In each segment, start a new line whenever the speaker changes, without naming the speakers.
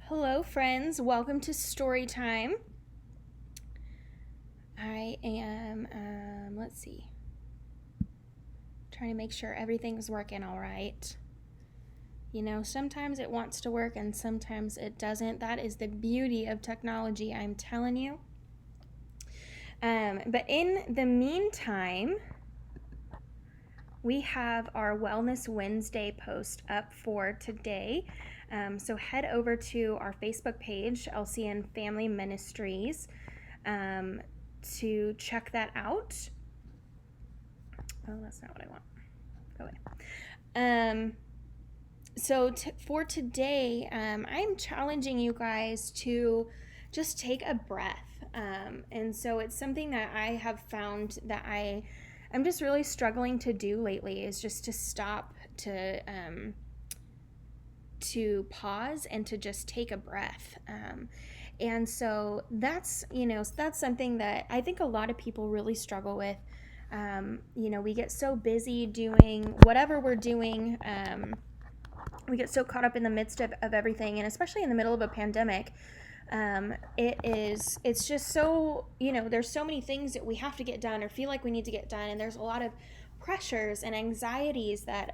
Hello, friends. Welcome to story time. I am, trying to make sure everything's working all right. You know, sometimes it wants to work and sometimes it doesn't. That is the beauty of technology, I'm telling you. But in the meantime, we have our Wellness Wednesday post up for today. So head over to our Facebook page, LCN Family Ministries, to check that out. Oh, that's not what I want. Go away. For today, I'm challenging you guys to just take a breath. And so it's something that I have found that I'm just really struggling to do lately, is just to stop, to pause and to just take a breath. And so that's something that I think a lot of people really struggle with. We get so busy doing whatever we're doing. We get so caught up in the midst of everything, and especially in the middle of a pandemic. It's just so, there's so many things that we have to get done or feel like we need to get done. And there's a lot of pressures and anxieties that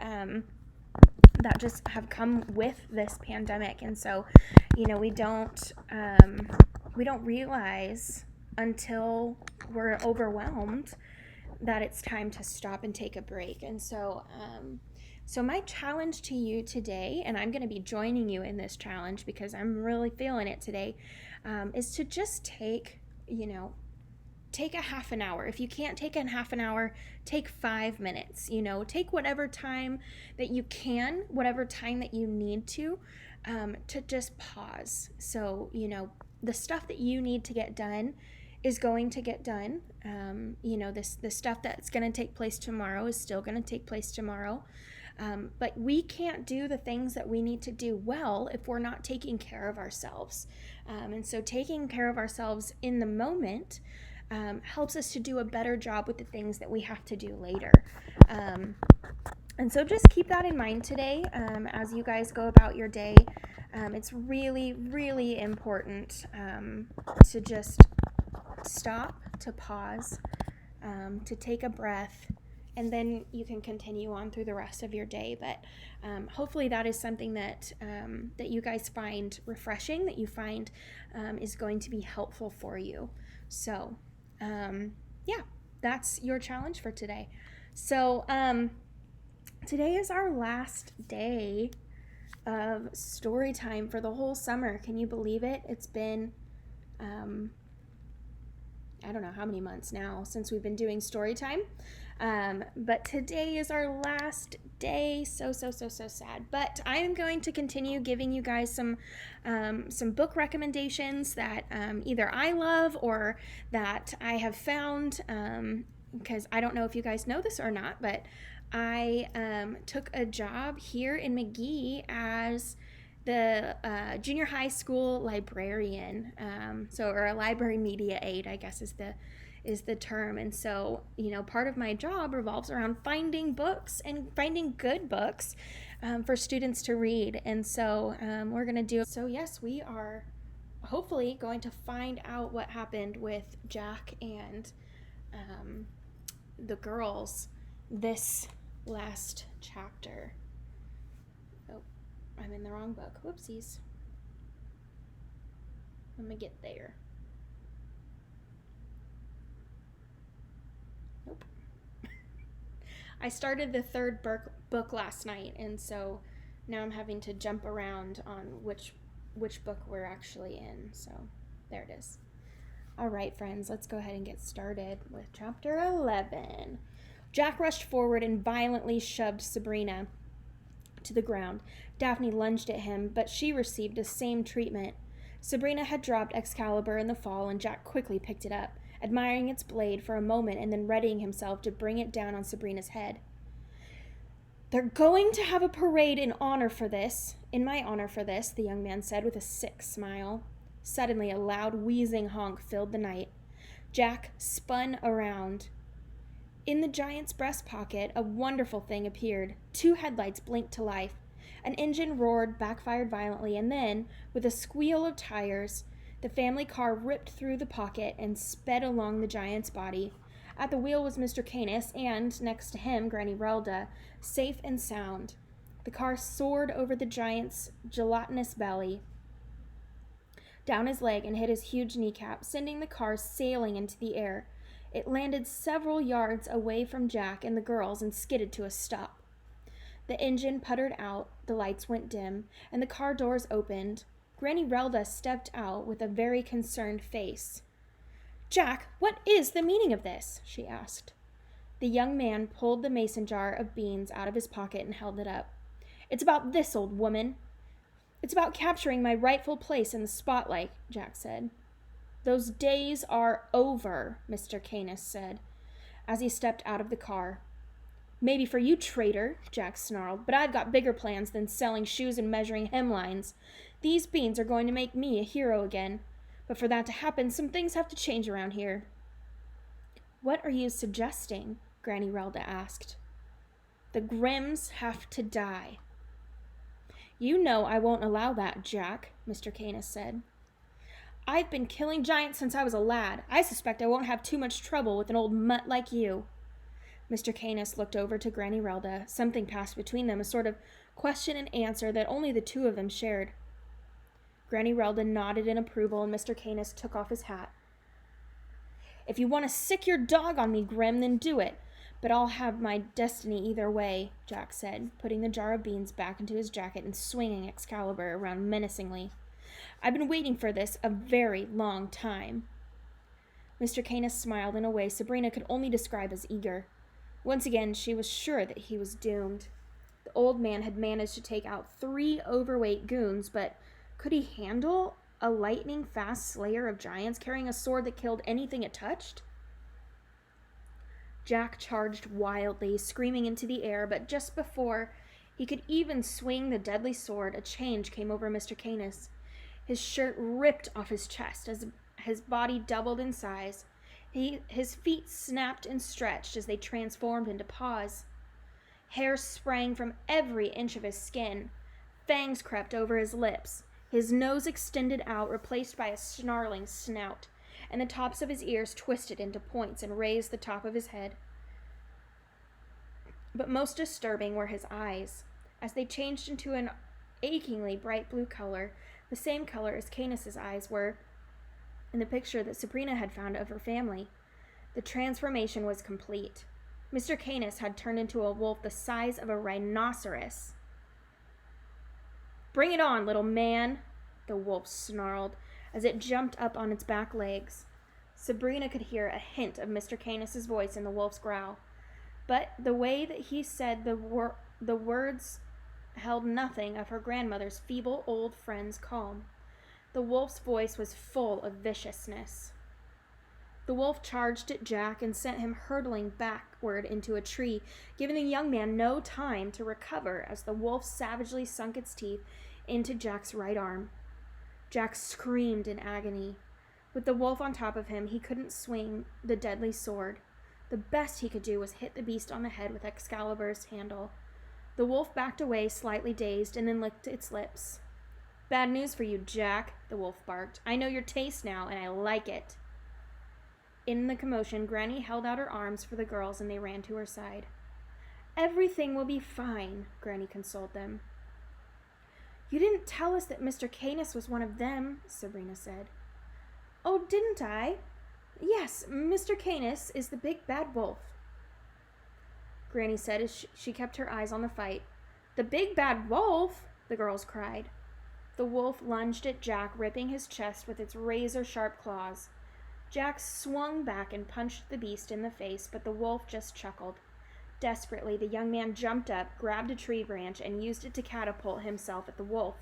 just have come with this pandemic. And so, we don't realize until we're overwhelmed that it's time to stop and take a break. And so, my challenge to you today, and I'm going to be joining you in this challenge because I'm really feeling it today, is to just take a half an hour. If you can't take a half an hour, take 5 minutes. Take whatever time that you can, whatever time that you need to just pause. So, the stuff that you need to get done is going to get done. The stuff that's going to take place tomorrow is still going to take place tomorrow. But we can't do the things that we need to do well if we're not taking care of ourselves. And so taking care of ourselves in the moment helps us to do a better job with the things that we have to do later. And so just keep that in mind today as you guys go about your day. It's really, really important to just stop, to pause, to take a breath, and then you can continue on through the rest of your day. But hopefully that is something that you guys find refreshing, that you find is going to be helpful for you. So, that's your challenge for today. So, today is our last day of story time for the whole summer. Can you believe it? It's been, I don't know how many months now since we've been doing story time. But today is our last day. So sad. But I am going to continue giving you guys some book recommendations that either I love or that I have found, because I don't know if you guys know this or not, but I took a job here in McGee as the junior high school librarian, or a library media aide, I guess is the term. And so, part of my job revolves around finding books and finding good books for students to read. And so we're going to do, so yes, we are hopefully going to find out what happened with Jack and the girls this last chapter. Oh, I'm in the wrong book. Whoopsies. I'm gonna get there. Nope. I started the third book last night, and so now I'm having to jump around on which book we're actually in. So there it is. All right, friends, let's go ahead and get started with chapter 11. Jack rushed forward and violently shoved Sabrina to the ground. Daphne lunged at him, but she received the same treatment. Sabrina had dropped Excalibur in the fall, and Jack quickly picked it up, admiring its blade for a moment and then readying himself to bring it down on Sabrina's head. "They're going to have a parade in my honor for this, the young man said with a sick smile. Suddenly, a loud wheezing honk filled the night. Jack spun around. In the giant's breast pocket, a wonderful thing appeared. 2 headlights blinked to life. An engine roared, backfired violently, and then, with a squeal of tires, the family car ripped through the pocket and sped along the giant's body. At the wheel was Mr. Canis, and, next to him, Granny Relda, safe and sound. The car soared over the giant's gelatinous belly, down his leg, and hit his huge kneecap, sending the car sailing into the air. It landed several yards away from Jack and the girls and skidded to a stop. The engine puttered out, the lights went dim, and the car doors opened. Granny Relda stepped out with a very concerned face. "Jack, what is the meaning of this?" she asked. The young man pulled the mason jar of beans out of his pocket and held it up. "It's about this, old woman. It's about capturing my rightful place in the spotlight," Jack said. "Those days are over," Mr. Canis said, as he stepped out of the car. "Maybe for you, traitor," Jack snarled, "but I've got bigger plans than selling shoes and measuring hemlines. These beans are going to make me a hero again. But for that to happen, some things have to change around here." "What are you suggesting?" Granny Relda asked. "The Grimms have to die." "You know I won't allow that, Jack," Mr. Canis said. "I've been killing giants since I was a lad. I suspect I won't have too much trouble with an old mutt like you." Mr. Canis looked over to Granny Relda. Something passed between them, a sort of question and answer that only the two of them shared. Granny Relda nodded in approval, and Mr. Canis took off his hat. "If you want to sick your dog on me, Grim, then do it. But I'll have my destiny either way," Jack said, putting the jar of beans back into his jacket and swinging Excalibur around menacingly. "I've been waiting for this a very long time." Mr. Canis smiled in a way Sabrina could only describe as eager. Once again, she was sure that he was doomed. The old man had managed to take out 3 overweight goons, but could he handle a lightning-fast slayer of giants carrying a sword that killed anything it touched? Jack charged wildly, screaming into the air, but just before he could even swing the deadly sword, a change came over Mr. Canis. His shirt ripped off his chest as his body doubled in size. His feet snapped and stretched as they transformed into paws. Hair sprang from every inch of his skin. Fangs crept over his lips. His nose extended out, replaced by a snarling snout, and the tops of his ears twisted into points and raised the top of his head. But most disturbing were his eyes, as they changed into an achingly bright blue color, the same color as Canis's eyes were in the picture that Sabrina had found of her family. The transformation was complete. Mr. Canis had turned into a wolf the size of a rhinoceros. "Bring it on, little man," the wolf snarled as it jumped up on its back legs. Sabrina could hear a hint of Mr. Canis's voice in the wolf's growl, but the way that he said the words held nothing of her grandmother's feeble old friend's calm. The wolf's voice was full of viciousness. The wolf charged at Jack and sent him hurtling backward into a tree, giving the young man no time to recover as the wolf savagely sunk its teeth into Jack's right arm. Jack screamed in agony. With the wolf on top of him, he couldn't swing the deadly sword. The best he could do was hit the beast on the head with Excalibur's handle. The wolf backed away, slightly dazed, and then licked its lips. "Bad news for you, Jack," the wolf barked. "I know your taste now, and I like it." In the commotion, Granny held out her arms for the girls, and they ran to her side. "Everything will be fine," Granny consoled them. "You didn't tell us that Mr. Canis was one of them," Sabrina said. "Oh, didn't I? Yes, Mr. Canis is the big bad wolf," Granny said as she kept her eyes on the fight. "The big bad wolf?" the girls cried. The wolf lunged at Jack, ripping his chest with its razor-sharp claws. Jack swung back and punched the beast in the face, but the wolf just chuckled. Desperately, the young man jumped up, grabbed a tree branch, and used it to catapult himself at the wolf.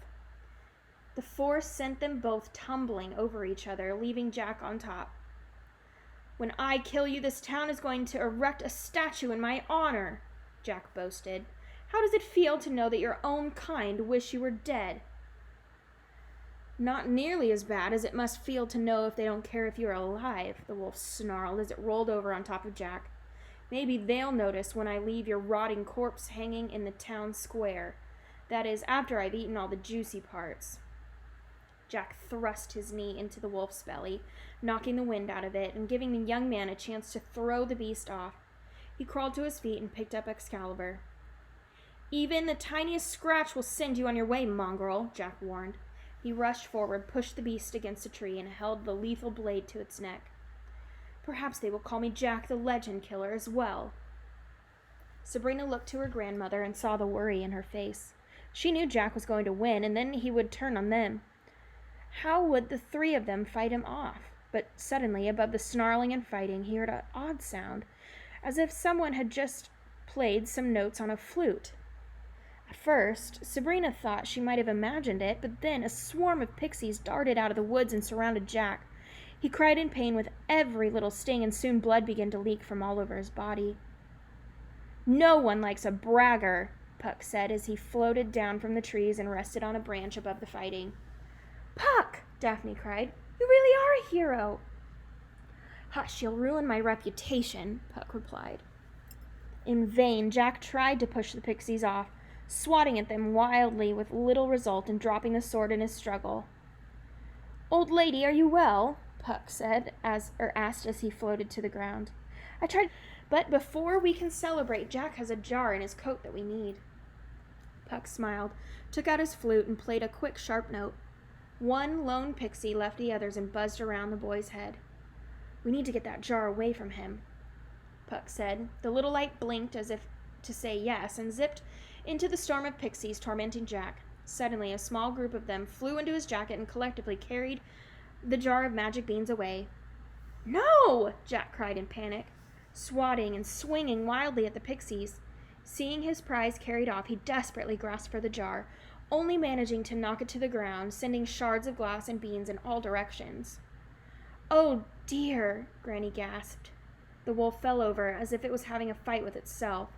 The force sent them both tumbling over each other, leaving Jack on top. "When I kill you, this town is going to erect a statue in my honor," Jack boasted. "How does it feel to know that your own kind wish you were dead?" "Not nearly as bad as it must feel to know if they don't care if you're alive," the wolf snarled as it rolled over on top of Jack. "Maybe they'll notice when I leave your rotting corpse hanging in the town square. That is, after I've eaten all the juicy parts. Jack thrust his knee into the wolf's belly, knocking the wind out of it and giving the young man a chance to throw the beast off. He crawled to his feet and picked up Excalibur. Even the tiniest scratch will send you on your way, mongrel, Jack warned. He rushed forward, pushed the beast against a tree, and held the lethal blade to its neck. Perhaps they will call me Jack the Legend Killer as well. Sabrina looked to her grandmother and saw the worry in her face. She knew Jack was going to win, and then he would turn on them. How would the three of them fight him off? But suddenly, above the snarling and fighting, he heard an odd sound, as if someone had just played some notes on a flute. At first, Sabrina thought she might have imagined it, but then a swarm of pixies darted out of the woods and surrounded Jack. He cried in pain with every little sting, and soon blood began to leak from all over his body. No one likes a bragger, Puck said as he floated down from the trees and rested on a branch above the fighting. Puck, Daphne cried. You really are a hero. Hush, you'll ruin my reputation, Puck replied. In vain, Jack tried to push the pixies off, swatting at them wildly with little result and dropping the sword in his struggle. Old lady, are you well? Puck said, asked as he floated to the ground. I tried, but before we can celebrate, Jack has a jar in his coat that we need. Puck smiled, took out his flute, and played a quick, sharp note. One lone pixie left the others and buzzed around the boy's head. We need to get that jar away from him, Puck said. The little light blinked as if to say yes and zipped into the storm of pixies tormenting Jack. Suddenly, a small group of them flew into his jacket and collectively carried the jar of magic beans away. No! Jack cried in panic, swatting and swinging wildly at the pixies. Seeing his prize carried off, he desperately grasped for the jar, only managing to knock it to the ground, sending shards of glass and beans in all directions. Oh dear, Granny gasped. The wolf fell over as if it was having a fight with itself.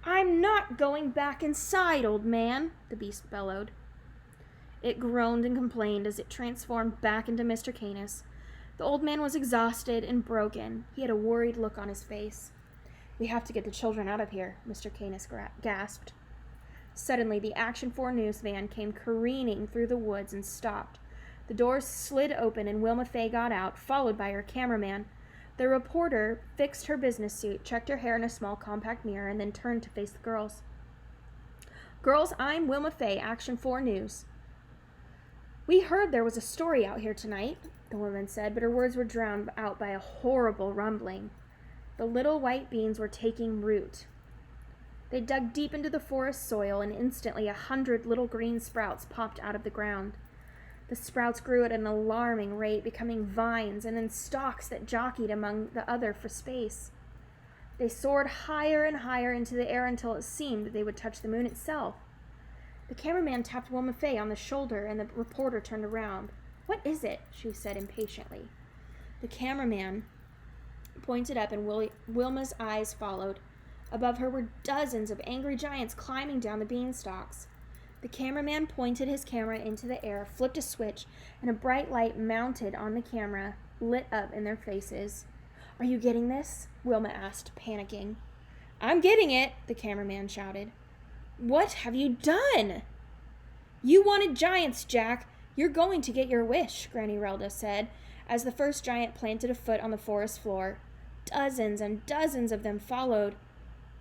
I'm not going back inside, old man, the beast bellowed. It groaned and complained as it transformed back into Mr. Canis. The old man was exhausted and broken. He had a worried look on his face. We have to get the children out of here, Mr. Canis gasped. Suddenly, the Action 4 News van came careening through the woods and stopped. The doors slid open and Wilma Fay got out, followed by her cameraman. The reporter fixed her business suit, checked her hair in a small compact mirror, and then turned to face the girls. Girls, I'm Wilma Fay, Action 4 News. We heard there was a story out here tonight, the woman said, but her words were drowned out by a horrible rumbling. The little white beans were taking root. They dug deep into the forest soil, and instantly 100 little green sprouts popped out of the ground. The sprouts grew at an alarming rate, becoming vines and then stalks that jockeyed among the other for space. They soared higher and higher into the air until it seemed they would touch the moon itself. The cameraman tapped Wilma Fay on the shoulder, and the reporter turned around. What is it? She said impatiently. The cameraman pointed up, and Wilma's eyes followed. Above her were dozens of angry giants climbing down the beanstalks. The cameraman pointed his camera into the air, flipped a switch, and a bright light mounted on the camera lit up in their faces. Are you getting this? Wilma asked, panicking. I'm getting it, the cameraman shouted. What have you done? You wanted giants, Jack. You're going to get your wish, Granny Relda said, as the first giant planted a foot on the forest floor. Dozens and dozens of them followed.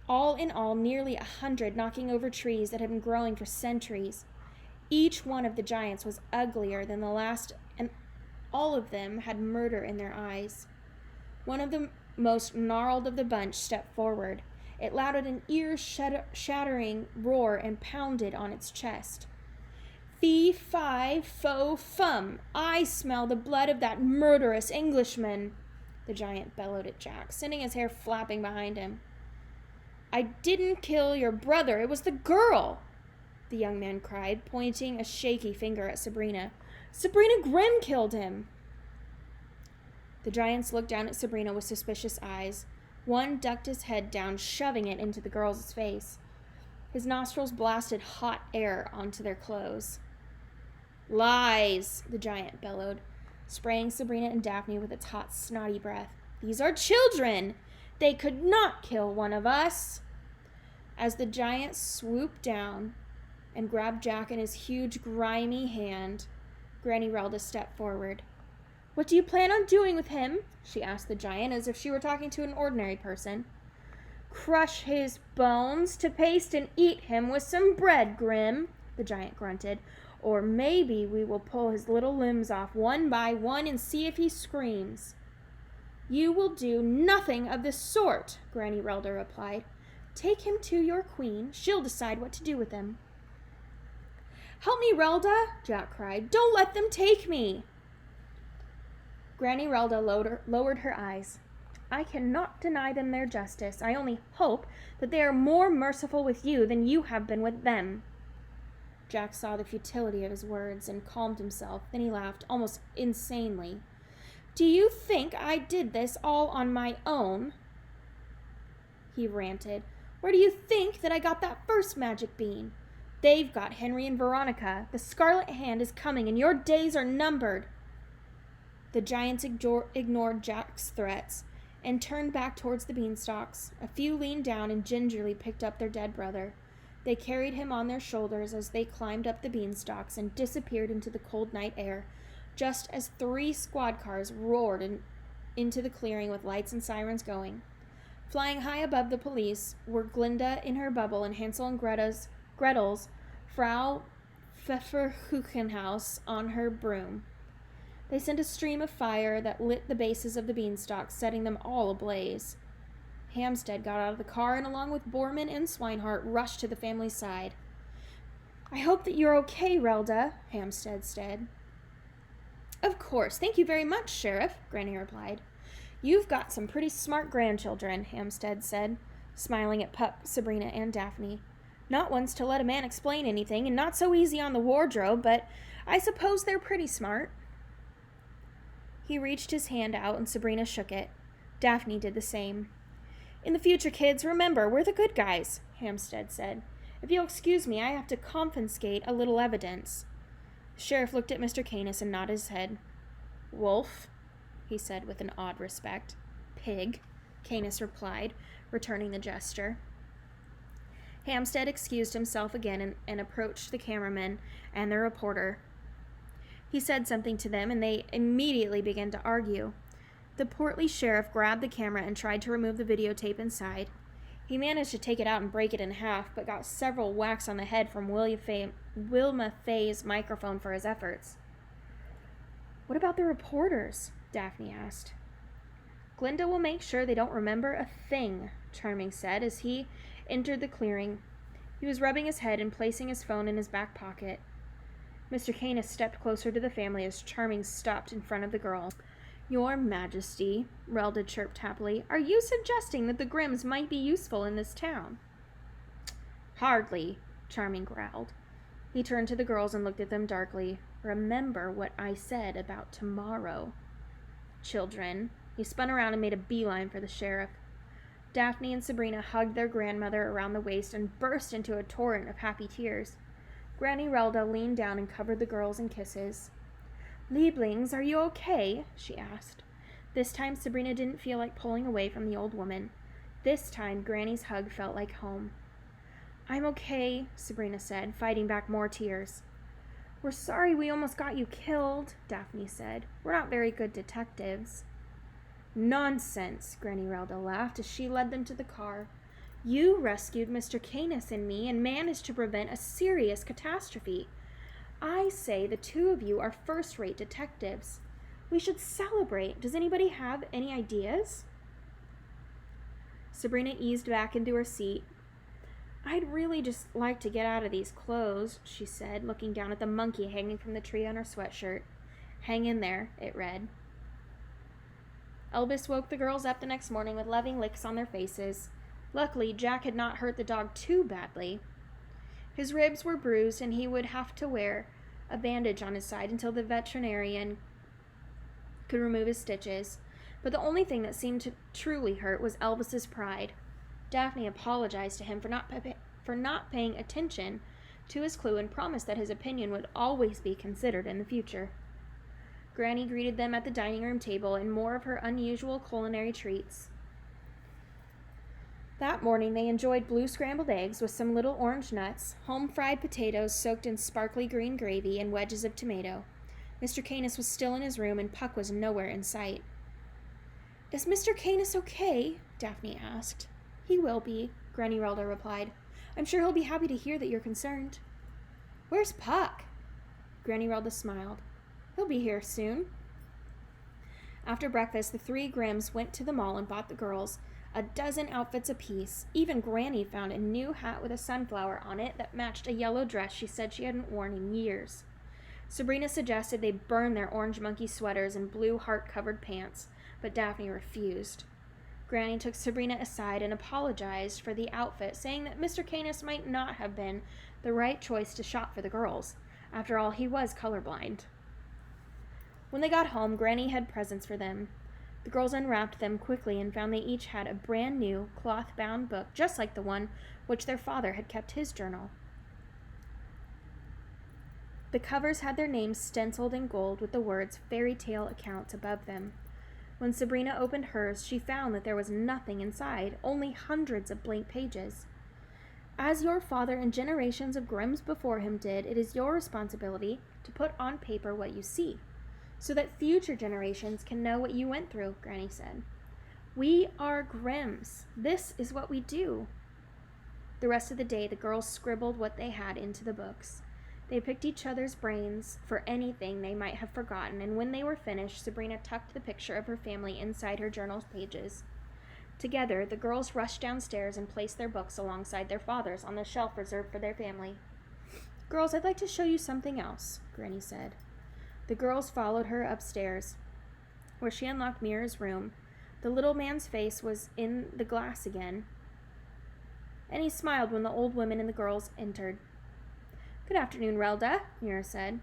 All in all, nearly 100, knocking over trees that had been growing for centuries. Each one of the giants was uglier than the last, and all of them had murder in their eyes. One of the most gnarled of the bunch stepped forward. It let out an ear-shattering roar and pounded on its chest. Fee, fi, fo, fum! I smell the blood of that murderous Englishman, the giant bellowed at Jack, sending his hair flapping behind him. I didn't kill your brother, it was the girl, the young man cried, pointing a shaky finger at Sabrina. Sabrina Grimm killed him. The giants looked down at Sabrina with suspicious eyes. One ducked his head down, shoving it into the girl's face. His nostrils blasted hot air onto their clothes. Lies, the giant bellowed, spraying Sabrina and Daphne with its hot, snotty breath. These are children! They could not kill one of us! As the giant swooped down and grabbed Jack in his huge, grimy hand. Granny Relda stepped forward. "What do you plan on doing with him?" she asked the giant, as if she were talking to an ordinary person. "Crush his bones to paste and eat him with some bread, Grim," the giant grunted. "Or maybe we will pull his little limbs off one by one and see if he screams." "You will do nothing of the sort," Granny Relda replied. "Take him to your queen. She'll decide what to do with him." "Help me, Relda!" Jack cried. "Don't let them take me!" Granny Relda lowered her eyes. "I cannot deny them their justice. I only hope that they are more merciful with you than you have been with them." Jack saw the futility of his words and calmed himself. Then he laughed, almost insanely. "Do you think I did this all on my own?" he ranted. "Where do you think that I got that first magic bean? They've got Henry and Veronica. The Scarlet Hand is coming, and your days are numbered." The giants ignored Jack's threats and turned back towards the beanstalks. A few leaned down and gingerly picked up their dead brother. They carried him on their shoulders as they climbed up the beanstalks and disappeared into the cold night air, just as 3 squad cars roared into the clearing with lights and sirens going. Flying high above the police were Glinda in her bubble and Hansel and Gretel's Frau Pfefferkuchenhaus on her broom. They sent a stream of fire that lit the bases of the beanstalks, setting them all ablaze. Hamstead got out of the car and, along with Borman and Swinehart, rushed to the family's side. "I hope that you're okay, Relda," Hamstead said. "Of course. Thank you very much, Sheriff," Granny replied. "You've got some pretty smart grandchildren," Hamstead said, smiling at Pup, Sabrina, and Daphne. "Not ones to let a man explain anything, and not so easy on the wardrobe, but I suppose they're pretty smart." He reached his hand out, and Sabrina shook it. Daphne did the same. "In the future, kids, remember, we're the good guys," Hamstead said. "If you'll excuse me, I have to confiscate a little evidence." The sheriff looked at Mr. Canis and nodded his head. "Wolf," he said with an odd respect. "Pig," Canis replied, returning the gesture. Hamstead excused himself again and approached the cameraman and the reporter. He said something to them, and they immediately began to argue. The portly sheriff grabbed the camera and tried to remove the videotape inside. He managed to take it out and break it in half, but got several whacks on the head from Wilma Fay's microphone for his efforts. "What about the reporters?" Daphne asked. "Glinda will make sure they don't remember a thing," Charming said as he entered the clearing. He was rubbing his head and placing his phone in his back pocket. Mr. Canis stepped closer to the family as Charming stopped in front of the girl. "Your Majesty," Relda chirped happily, "are you suggesting that the Grimms might be useful in this town?" "Hardly," Charming growled. He turned to the girls and looked at them darkly. "Remember what I said about tomorrow, children." He spun around and made a beeline for the sheriff. Daphne and Sabrina hugged their grandmother around the waist and burst into a torrent of happy tears. Granny Relda leaned down and covered the girls in kisses. "Lieblings, are you okay?" she asked. This time Sabrina didn't feel like pulling away from the old woman. This time Granny's hug felt like home. "I'm okay," Sabrina said, fighting back more tears. "We're sorry we almost got you killed," Daphne said. "We're not very good detectives." "Nonsense," Granny Relda laughed as she led them to the car. "You rescued Mr. Canis and me and managed to prevent a serious catastrophe. I say the two of you are first-rate detectives. We should celebrate. Does anybody have any ideas?" Sabrina eased back into her seat. "I'd really just like to get out of these clothes," she said, looking down at the monkey hanging from the tree on her sweatshirt. "Hang in there," it read. Elvis woke the girls up the next morning with loving licks on their faces. Luckily, Jack had not hurt the dog too badly. His ribs were bruised, and he would have to wear a bandage on his side until the veterinarian could remove his stitches. But the only thing that seemed to truly hurt was Elvis's pride. Daphne apologized to him for not paying attention to his clue and promised that his opinion would always be considered in the future. Granny greeted them at the dining room table and more of her unusual culinary treats. That morning they enjoyed blue scrambled eggs with some little orange nuts, home-fried potatoes soaked in sparkly green gravy, and wedges of tomato. Mr. Canis was still in his room, and Puck was nowhere in sight. "Is Mr. Canis okay?" Daphne asked. "He will be," Granny Relda replied. "I'm sure he'll be happy to hear that you're concerned." "Where's Puck?" Granny Relda smiled. "He'll be here soon." After breakfast, the three Grimms went to the mall and bought the girls a dozen outfits apiece. Even Granny found a new hat with a sunflower on it that matched a yellow dress she said she hadn't worn in years. Sabrina suggested they burn their orange monkey sweaters and blue heart-covered pants, but Daphne refused. Granny took Sabrina aside and apologized for the outfit, saying that Mr. Canis might not have been the right choice to shop for the girls. After all, he was colorblind. When they got home, Granny had presents for them. The girls unwrapped them quickly and found they each had a brand new cloth-bound book, just like the one which their father had kept his journal. The covers had their names stenciled in gold with the words "Fairy Tale Accounts" above them. When Sabrina opened hers, she found that there was nothing inside, only hundreds of blank pages. "As your father and generations of Grimms before him did, it is your responsibility to put on paper what you see, so that future generations can know what you went through," Granny said. "We are Grimms. This is what we do." The rest of the day, the girls scribbled what they had into the books. They picked each other's brains for anything they might have forgotten, and when they were finished, Sabrina tucked the picture of her family inside her journal's pages. Together, the girls rushed downstairs and placed their books alongside their father's on the shelf reserved for their family. "Girls, I'd like to show you something else," Granny said. The girls followed her upstairs, where she unlocked Mira's room. The little man's face was in the glass again, and he smiled when the old women and the girls entered. "Good afternoon, Relda," Mira said.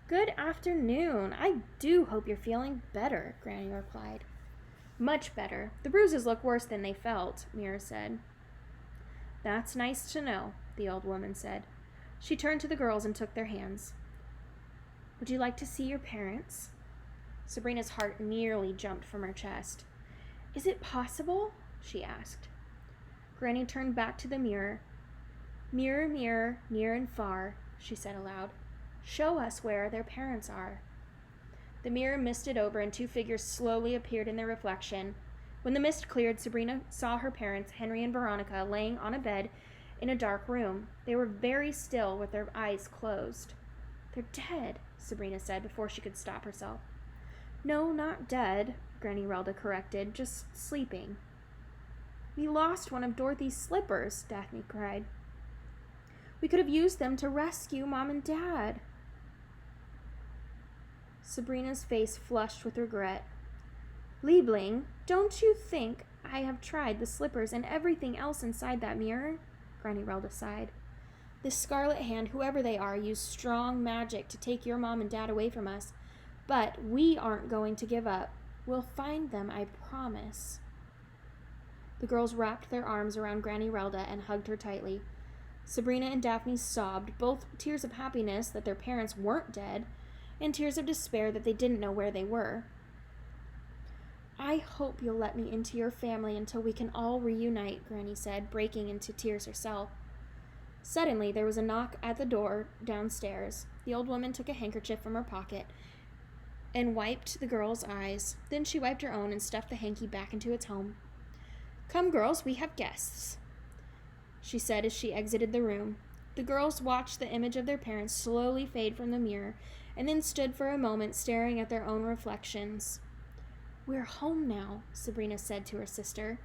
"Good afternoon. I do hope you're feeling better," Granny replied. "Much better. The bruises look worse than they felt," Mira said. "That's nice to know," the old woman said. She turned to the girls and took their hands. "Would you like to see your parents?" Sabrina's heart nearly jumped from her chest. "Is it possible?" she asked. Granny turned back to the mirror. "Mirror, mirror, near and far," she said aloud. "Show us where their parents are." The mirror misted over and two figures slowly appeared in their reflection. When the mist cleared, Sabrina saw her parents, Henry and Veronica, laying on a bed in a dark room. They were very still with their eyes closed. "They're dead," Sabrina said before she could stop herself. "No, not dead," Granny Relda corrected, "just sleeping." "We lost one of Dorothy's slippers," Daphne cried. "We could have used them to rescue Mom and Dad." Sabrina's face flushed with regret. "Liebling, don't you think I have tried the slippers and everything else inside that mirror?" Granny Relda sighed. "This Scarlet Hand, whoever they are, used strong magic to take your Mom and Dad away from us. But we aren't going to give up. We'll find them, I promise." The girls wrapped their arms around Granny Relda and hugged her tightly. Sabrina and Daphne sobbed, both tears of happiness that their parents weren't dead, and tears of despair that they didn't know where they were. "I hope you'll let me into your family until we can all reunite," Granny said, breaking into tears herself. Suddenly, there was a knock at the door downstairs. The old woman took a handkerchief from her pocket and wiped the girls' eyes. Then she wiped her own and stuffed the hanky back into its home. "Come, girls, we have guests," she said as she exited the room. The girls watched the image of their parents slowly fade from the mirror and then stood for a moment staring at their own reflections. "We're home now," Sabrina said to her sister.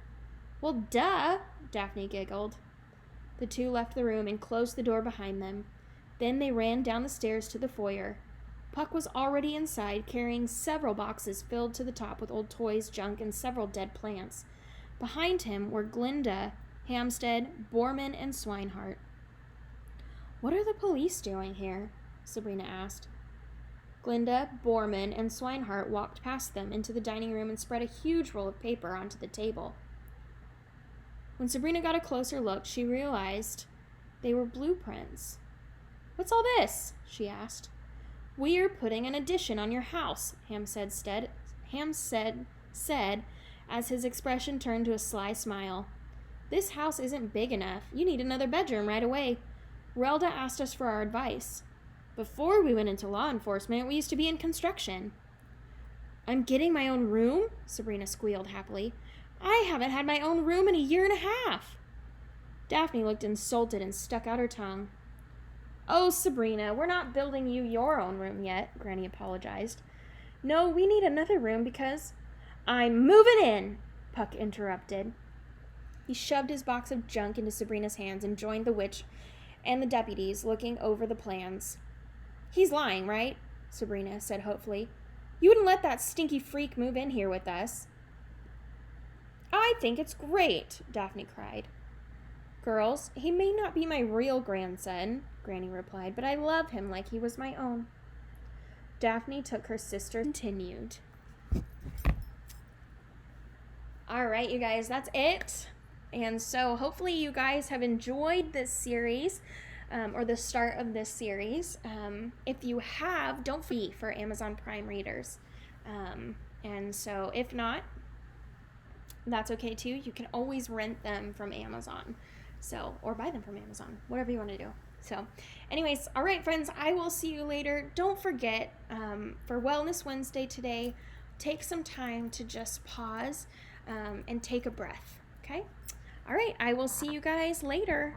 "Well, duh," Daphne giggled. The two left the room and closed the door behind them. Then they ran down the stairs to the foyer. Puck was already inside, carrying several boxes filled to the top with old toys, junk, and several dead plants. Behind him were Glinda, Hampstead, Borman, and Swinehart. "What are the police doing here?" Sabrina asked. Glinda, Borman, and Swinehart walked past them into the dining room and spread a huge roll of paper onto the table. When Sabrina got a closer look, she realized they were blueprints. "What's all this?" she asked. "We're putting an addition on your house," Hampstead said as his expression turned to a sly smile. This house isn't big enough. You need another bedroom right away. Relda asked us for our advice. Before we went into law enforcement, we used to be in construction. I'm getting my own room? Sabrina squealed happily. I haven't had my own room in a year and a half. Daphne looked insulted and stuck out her tongue. Oh, Sabrina, we're not building you your own room yet, Granny apologized. No, we need another room because... I'm moving in, Puck interrupted. He shoved his box of junk into Sabrina's hands and joined the witch and the deputies looking over the plans. He's lying, right? Sabrina said hopefully. You wouldn't let that stinky freak move in here with us. I think it's great, Daphne cried. Girls, he may not be my real grandson, Granny replied, but I love him like he was my own. Daphne took her sister and continued. All right, you guys, that's it. And so hopefully you guys have enjoyed this series, or the start of this series. If you have, don't forget for Amazon Prime readers. And so if not, that's okay too. You can always rent them from Amazon. So, or buy them from Amazon, whatever you want to do. So anyways, all right, friends, I will see you later. Don't forget, for Wellness Wednesday today, take some time to just pause and take a breath, okay? All right, I will see you guys later.